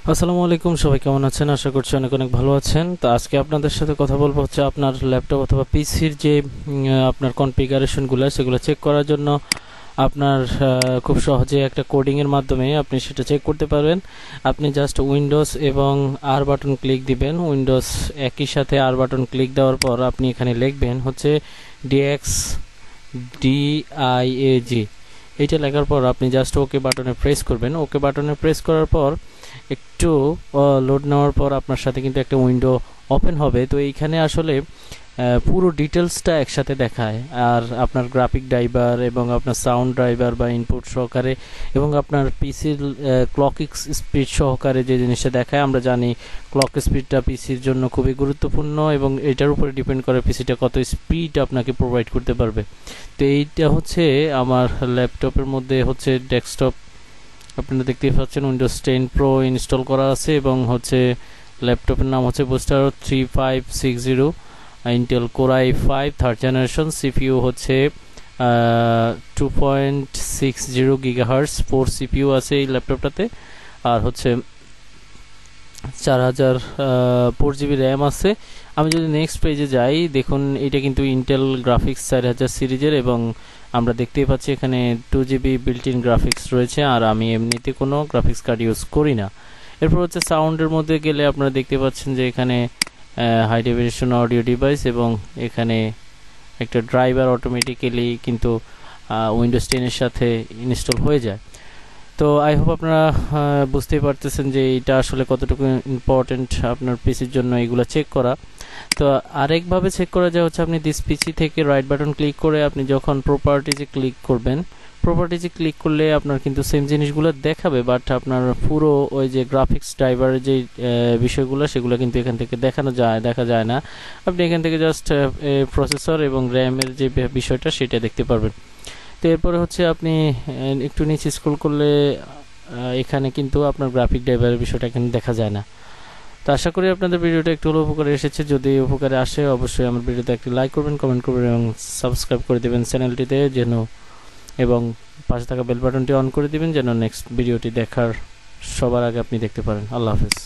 আসসালামু আলাইকুম, সবাই কেমন আছেন? আশা করছি অনেক অনেক ভালো আছেন। তো আজকে আপনাদের সাথে কথা বলবো হচ্ছে আপনার ল্যাপটপ অথবা পিসির যে আপনার কনফিগারেশনগুলো সেগুলো চেক করার জন্য আপনার খুব সহজে একটা কোডিংয়ের মাধ্যমে আপনি সেটা চেক করতে পারবেন। আপনি জাস্ট উইন্ডোজ এবং আর বাটন ক্লিক দিবেন। উইন্ডোজ একই সাথে আর বাটন ক্লিক দেওয়ার পর আপনি এখানে লিখবেন হচ্ছে ডিএক্স ডিআইএজি। এইটা লেখার পর আপনি জাস্ট ওকে বাটনে প্রেস করবেন। ওকে বাটনে প্রেস করার পর একটু লোড নেওয়ার পর আপনার সাথে কিন্তু একটা উইন্ডো ওপেন হবে। তো এইখানে আসলে পুরো ডিটেলসটা একসাথে দেখায়, আর আপনার গ্রাফিক ড্রাইভার এবং আপনার সাউন্ড ড্রাইভার বা ইনপুট সহকারে এবং আপনার পিসির ক্লক স্পিড সহকারে যে জিনিসটা দেখায়। আমরা জানি ক্লক স্পিডটা পিসির জন্য খুবই গুরুত্বপূর্ণ এবং এটার উপরে ডিপেন্ড করে পিসিটা কত স্পিড আপনাকে প্রোভাইড করতে পারবে। তো এইটা হচ্ছে আমার ল্যাপটপের মধ্যে হচ্ছে ডেস্কটপ, আপনারা দেখতেই পাচ্ছেন উইন্ডোজ 10 প্রো ইনস্টল করা আছে এবং হচ্ছে ল্যাপটপের নাম হচ্ছে booster 3560, Intel core i5 third generation, CPU হচ্ছে 2.60 গিগাহার্টজ, 4 সিপিইউ আছে এই ল্যাপটপটাতে, আর হচ্ছে 4 জিবি র্যাম আছে। আমি যদি নেক্সট পেজে যাই, দেখুন এটা কিন্তু ইন্টেল গ্রাফিক্স 4000 সিরিজের এবং আমরা দেখতেই পাচ্ছি এখানে 2 জিবি বিল্ট ইন গ্রাফিক্স রয়েছে, আর আমি এমনিতে কোনো গ্রাফিক্স কার্ড ইউজ করি না। এরপর হচ্ছে সাউন্ডের মধ্যে গেলে আপনারা দেখতে পাচ্ছেন যে এখানে হাই ডেফিনিশন অডিও ডিভাইস এবং এখানে একটা ড্রাইভার অটোমেটিক্যালি কিন্তু উইন্ডোজ 10 এর সাথে ইনস্টল হয়ে যায়। তো আই হোপ আপনারা বুঝতেই পারতেছেন যে এটা আসলে কতটুকু ইম্পর্টেন্ট আপনার পিসির জন্য এগুলো চেক করা। তো আরেকভাবে চেক করা যায় হচ্ছে আপনি দিস পিসি থেকে রাইট বাটন ক্লিক করে আপনি যখন প্রপার্টিজে ক্লিক করবেন, প্রপার্টিজে ক্লিক করলে আপনার কিন্তু সেম জিনিসগুলো দেখাবে, বাট আপনার পুরো ওই যে গ্রাফিক্স ড্রাইভারের যে বিষয়গুলো সেগুলো কিন্তু এখান থেকে দেখা যায় না। আপনি এখান থেকে জাস্ট প্রসেসর এবং র্যামের যে বিষয়টা সেটা দেখতে পারবেন। তো এরপরে হচ্ছে আপনি একটু নিচে স্ক্রল করলে এখানে কিন্তু আপনার গ্রাফিক ড্রাইভারের বিষয়টা এখানে দেখা যায় না। তো আশা করি আপনাদের ভিডিওটা একটু হলেও উপকারে এসেছে। যদি উপকারে আসে অবশ্যই আমার ভিডিওতে একটি লাইক করবেন, কমেন্ট করবেন এবং সাবস্ক্রাইব করে দেবেন চ্যানেলটিতে যেন, এবং পাশে থাকা বেল বাটনটি অন করে দিবেন যেন নেক্সট ভিডিওটি দেখার সবার আগে আপনি দেখতে পারেন। আল্লাহ হাফেজ।